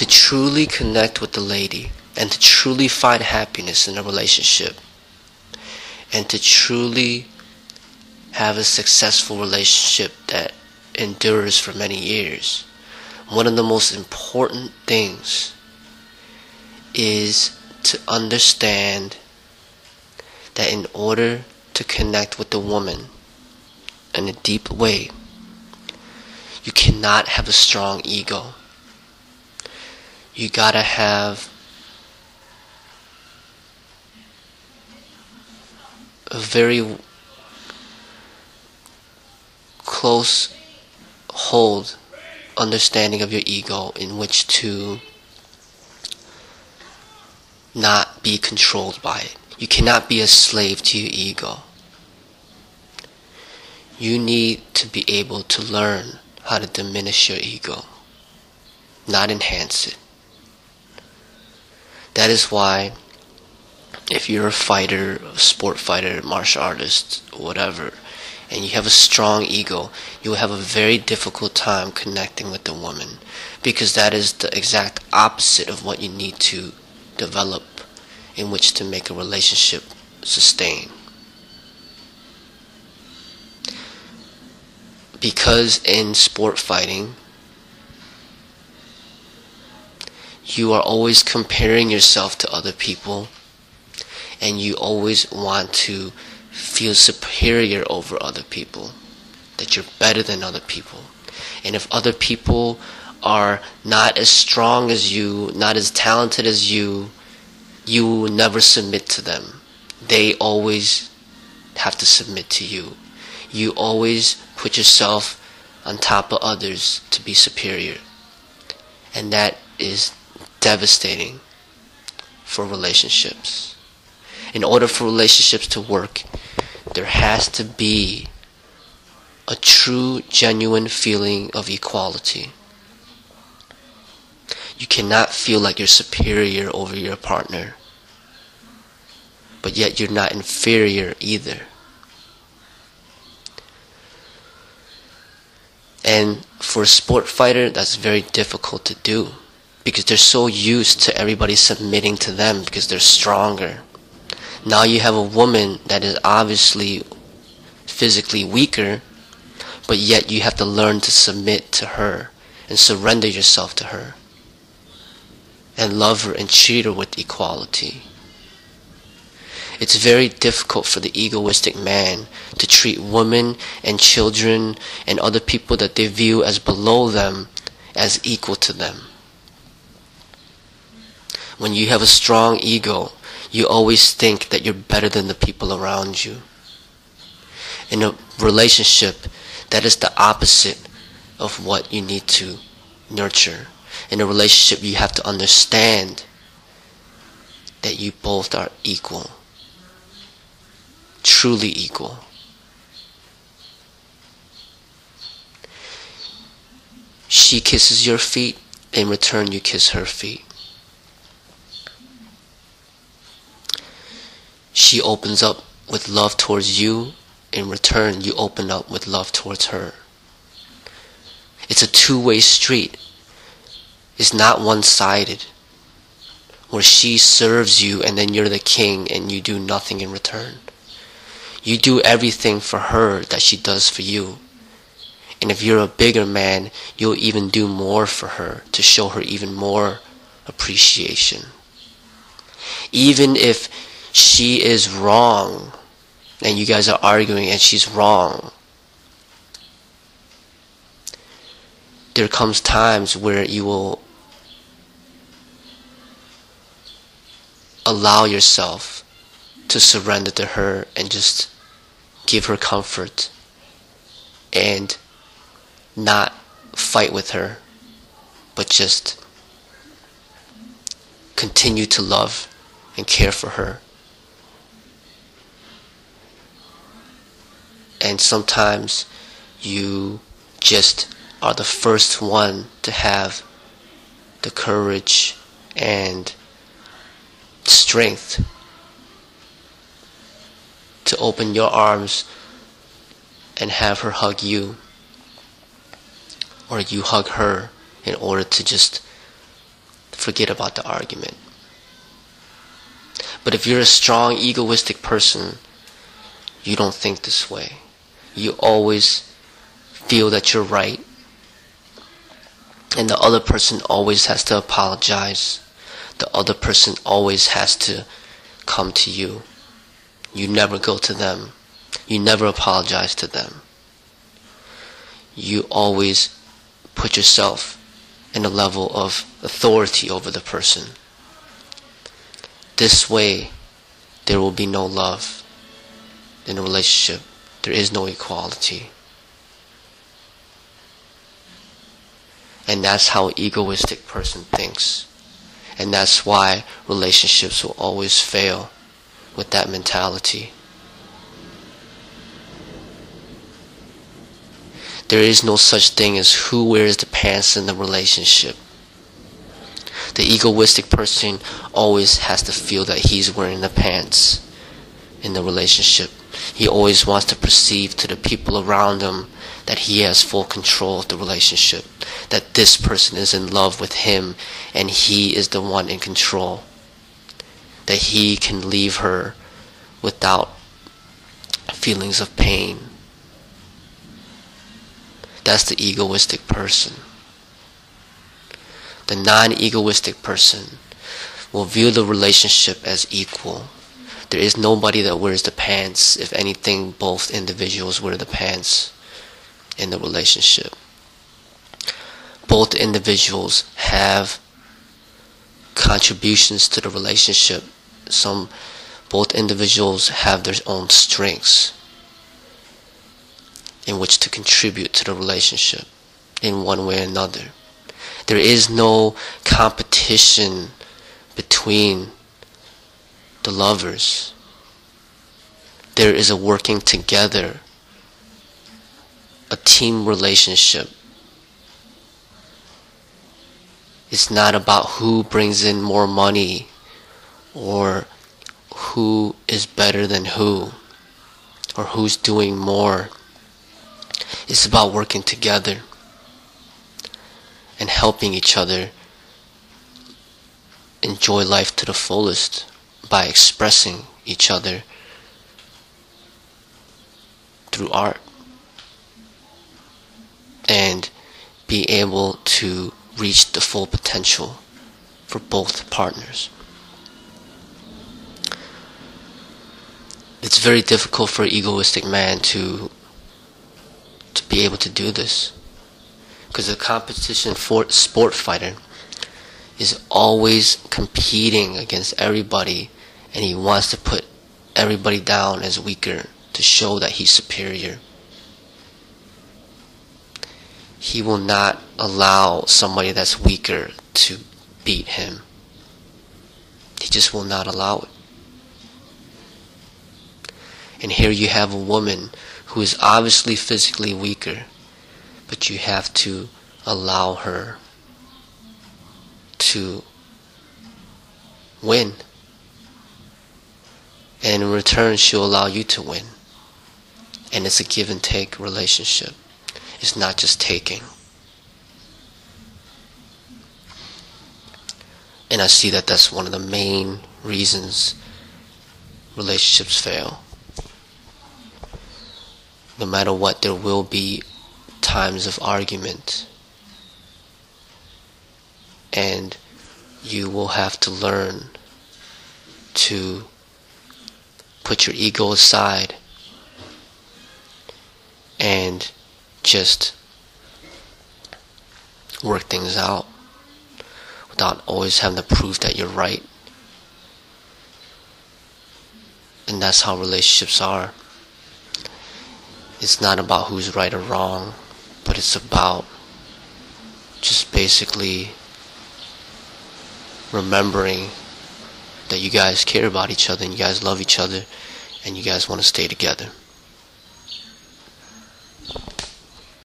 to truly connect with the lady and to truly find happiness in a relationship and to truly have a successful relationship that endures for many years, one of the most important things is to understand that in order to connect with the woman in a deep way, you cannot have a strong ego. You gotta have a very close hold understanding of your ego in which to not be controlled by it. You cannot be a slave to your ego. You need to be able to learn how to diminish your ego, not enhance it. That is why if you're a fighter, a sport fighter, martial artist, whatever, and you have a strong ego, you will have a very difficult time connecting with the woman, because that is the exact opposite of what you need to develop in which to make a relationship sustain. Because in sport fighting, you are always comparing yourself to other people, and you always want to feel superior over other people, that you're better than other people. And if other people are not as strong as you, not as talented as you, you will never submit to them. They always have to submit to you. You always put yourself on top of others to be superior. And that is devastating for relationships. In order for relationships to work, there has to be a true, genuine feeling of equality. You cannot feel like you're superior over your partner, but yet you're not inferior either. And for a sport fighter, that's very difficult to do, because they're so used to everybody submitting to them because they're stronger. Now you have a woman that is obviously physically weaker, but yet you have to learn to submit to her and surrender yourself to her and love her and treat her with equality. It's very difficult for the egoistic man to treat women and children and other people that they view as below them as equal to them. When you have a strong ego, you always think that you're better than the people around you. In a relationship, that is the opposite of what you need to nurture. In a relationship, you have to understand that you both are equal. Truly equal. She kisses your feet, in return you kiss her feet. She opens up with love towards you, in return you open up with love towards her. It's a two-way street. It's not one-sided, where she serves you and then you're the king and you do nothing in return. You do everything for her that she does for you. And if you're a bigger man, you'll even do more for her to show her even more appreciation. Even if she is wrong and you guys are arguing and she's wrong, there comes times where you will allow yourself to surrender to her and just give her comfort and not fight with her, but just continue to love and care for her. And sometimes you just are the first one to have the courage and strength to open your arms and have her hug you, or you hug her, in order to just forget about the argument. But if you're a strong, egoistic person, you don't think this way. You always feel that you're right, and the other person always has to apologize. The other person always has to come to you. You never go to them. You never apologize to them. You always put yourself in a level of authority over the person. This way, there will be no love in a relationship. There is no equality. And that's how an egoistic person thinks. And that's why relationships will always fail with that mentality. There is no such thing as who wears the pants in the relationship. The egoistic person always has to feel that he's wearing the pants in the relationship. He always wants to perceive to the people around him that he has full control of the relationship, that this person is in love with him and he is the one in control, that he can leave her without feelings of pain. That's the egoistic person. The non-egoistic person will view the relationship as equal. There is nobody that wears the pants. If anything, both individuals wear the pants in the relationship. Both individuals have contributions to the relationship. Both individuals have their own strengths in which to contribute to the relationship in one way or another. There is no competition between the lovers. There is a working together, a team relationship. It's not about who brings in more money or who is better than who or who's doing more. It's about working together and helping each other enjoy life to the fullest by expressing each other through art and be able to reach the full potential for both partners. It's very difficult for an egoistic man to be able to do this, because a competition for sport fighter is always competing against everybody, and he wants to put everybody down as weaker to show that he's superior. He will not allow somebody that's weaker to beat him. He just will not allow it. And here you have a woman who is obviously physically weaker, but you have to allow her to win. And in return, she'll allow you to win. And it's a give and take relationship. It's not just taking. And I see that that's one of the main reasons relationships fail. No matter what, there will be times of argument. And you will have to learn to put your ego aside and just work things out without always having to prove that you're right. And that's how relationships are. It's not about who's right or wrong, but it's about just basically remembering that you guys care about each other and you guys love each other and you guys want to stay together.